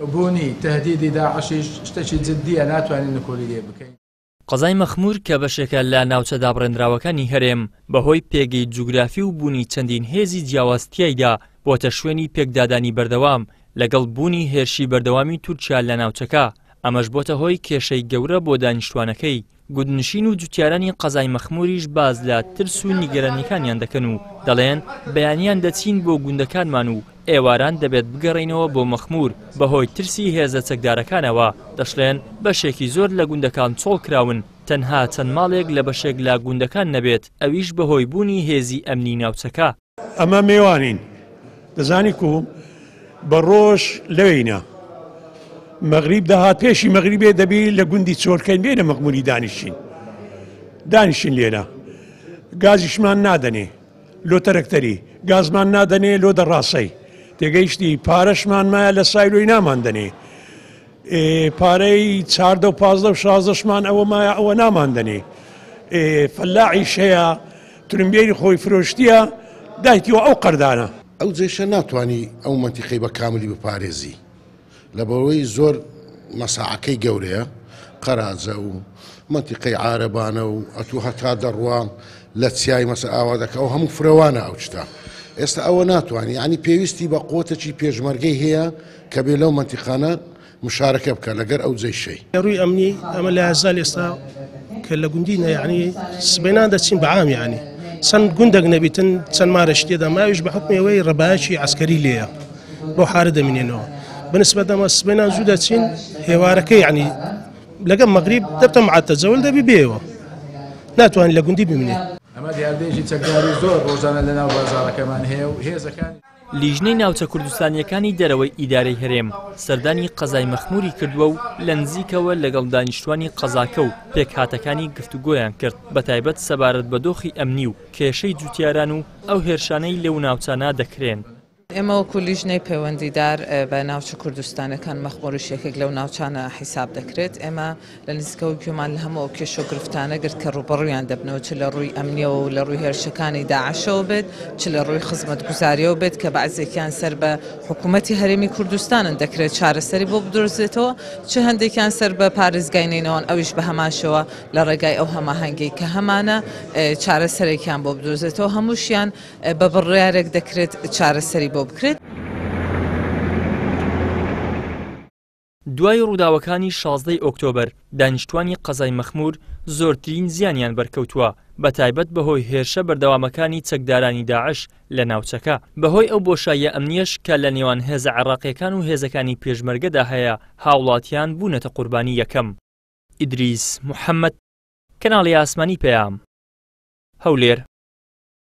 بوونی تهدیدی داعشیش شتێکی جددیە ناتوانین نکۆلی لێ بکەین. قەزای مەخمور کە بەشێکە لە ناوچە دابڕێنراوەکانی هەرێم بەهۆی پێگەی جوگرافی و بوونی چەندین هێزی جیاوازتیایدا بۆتە شوێنی پێکدادانی بەردەوام لەگەڵ بوونی هێرشی بەردەوامی تورکیا لە ناوچەکە. ئەمەش بۆتە هۆی کێشەی گەورە بۆ دانیشتوانەکەی. گوندنشین و جوتیارانی قەزای مەخموریش باز لە ترس و نیگەرانیەکانیان دەکەن و دەڵێن بەیانیان دەچین بۆ گوندەکانمان و ئێواران دەبێت بگەڕێنەوە بۆ مەخمور بەهۆی ترسی هێزە چەکدارەکانەوە. دەشڵێن بەشێکی زۆر لە گوندەکان چۆڵ کراون، تەنها چەند ماڵێک لە بەشێک لە گوندەکان نەبێت، ئەویش بەهۆی بوونی هێزی ئەمنی ناوچەکە. ئەمە میوانین دەزانی کو بە ڕۆژ لەوەینە مەغریب دەهات پێشی مەغریبێ دەبی لە گوندی چۆرکەین بێنە مەخموری دانیشین لێرە گازیشمان نادەنێ لۆ تەرەکتەری گازمان نادەنێ لۆ دەڕاستەی تێگەیشتی پارەشمان مایە لە سایلۆی ناماندنێ پارەی 14 و 15 و 16شمان ئەوە مایە ئەوە ناماندنێ فەلاعیش هەیە ترمبێری خۆی فرۆشتیە دایتیوە ئەو قەردانە. ئەو جێشە ناتوانانی ئەو منتیقەی بە کاملی بپارێزی لە بەوەی زۆر مەساعەکەی گەورەیە قەرازە و منتیقەی عارەبانە و ئەتوو هەتا دەڕوان لە چیای مەسە ئاوادەکە ئەو هەموو فرەوانە ئەو شتە. ئێستا ئەوە ناتوانانی ینی پێویستی بە قوتێکی پێشمەرگەی هەیە کە بێ لەو منتیقانە مشارەکە بکە لەگەر ئەو جێشەی. ڕووی ئەمنی ئەمە لە هەزار ئێستا کە لە گوندینە یعنی سبەینان دەچین بەعام یعنی چەند گوندێک نەبیتن چەند مارەش تێدا ماویش بە حکمەوەی ڕەبایەکی عسکەری لێیە بۆ حارە دەمێنێنەوە. بنسبة دەمە سبەینان زوو دەچین هێوارەکەی یعنی لەگەڵ مەغریب دەبتە معاتە جەول دەبی بێەوە ناتوانین لە گوندی بمێنێ. ئەمە دیاردێکی چەکداری زۆر ڕۆژانە لە ناو بازاڕەکەمان هەیە و هێزەکان. لیژنەی ناوچە کوردستانیەکانی دەرەوەی ئیدارەی هەرێم سەردانی قەزای مەخموری کردووە و لە نزیکەوە لەگەڵ دانیشتوانی قەزاکە و پێکهاتەکانی گفتوگۆیان کرد بەتایبەت سەبارەت بە دۆخی ئەمنی و کێشەی جوتیاران و ئەو هێرشانەی لەو ناوچانە دەکرێن. ئێمە وەکو لیژنەی پەیوەندیدار بە ناوچە کوردستانەکان مەخموریش یەکێک لەو ناوچانە حیساب دەکرێت. ئێمە لە نزیکەوە گوێمان لە هەموو کێش و گرفتانە گرت کە ڕوبەڕوویان دەبنەوە چ لە ڕووی ئەمنیەوە و لە ڕووی هێرشەکانی داعشەوە بێت چ لە ڕووی خزمەتگوزاریەوە بێت کە بەعزێکیان سەر بە حکوومەتی هەرێمی کوردستانن دەکرێت چارەسەری بۆ بدۆزێتەوە چ هەندێکیان سەر بە پارێزگاینەوەن ئەویش بە هەماشەوە لە ڕێگای ئەو هەماهەنگی کە هەمانە چارەسەرێکیان بۆ بدۆزێتەوە هەمووشیان بە بڕیارێک دەکرێت چارەسەری بۆ بکرێت. دوای ڕووداوەکانی 16 ئۆکتۆبر دانیشتوانی قەزای مەخمور زۆرترین زیانیان بەرکەوتووە بەتایبەت بەهۆی هێرشە بەردەوامەکانی چەکدارانی داعش لە ناوچەکە بەهۆی ئەو بۆشاییە ئەمنیەش کە لە نێوان هێزە عێراقیەکان و هێزەکانی پێشمەرگەدا هەیە هاوڵاتیان بوونەتە قوربانی یەکەم. ئیدریس محەممەد، کەناڵی ئاسمانی پەیام، هەولێر.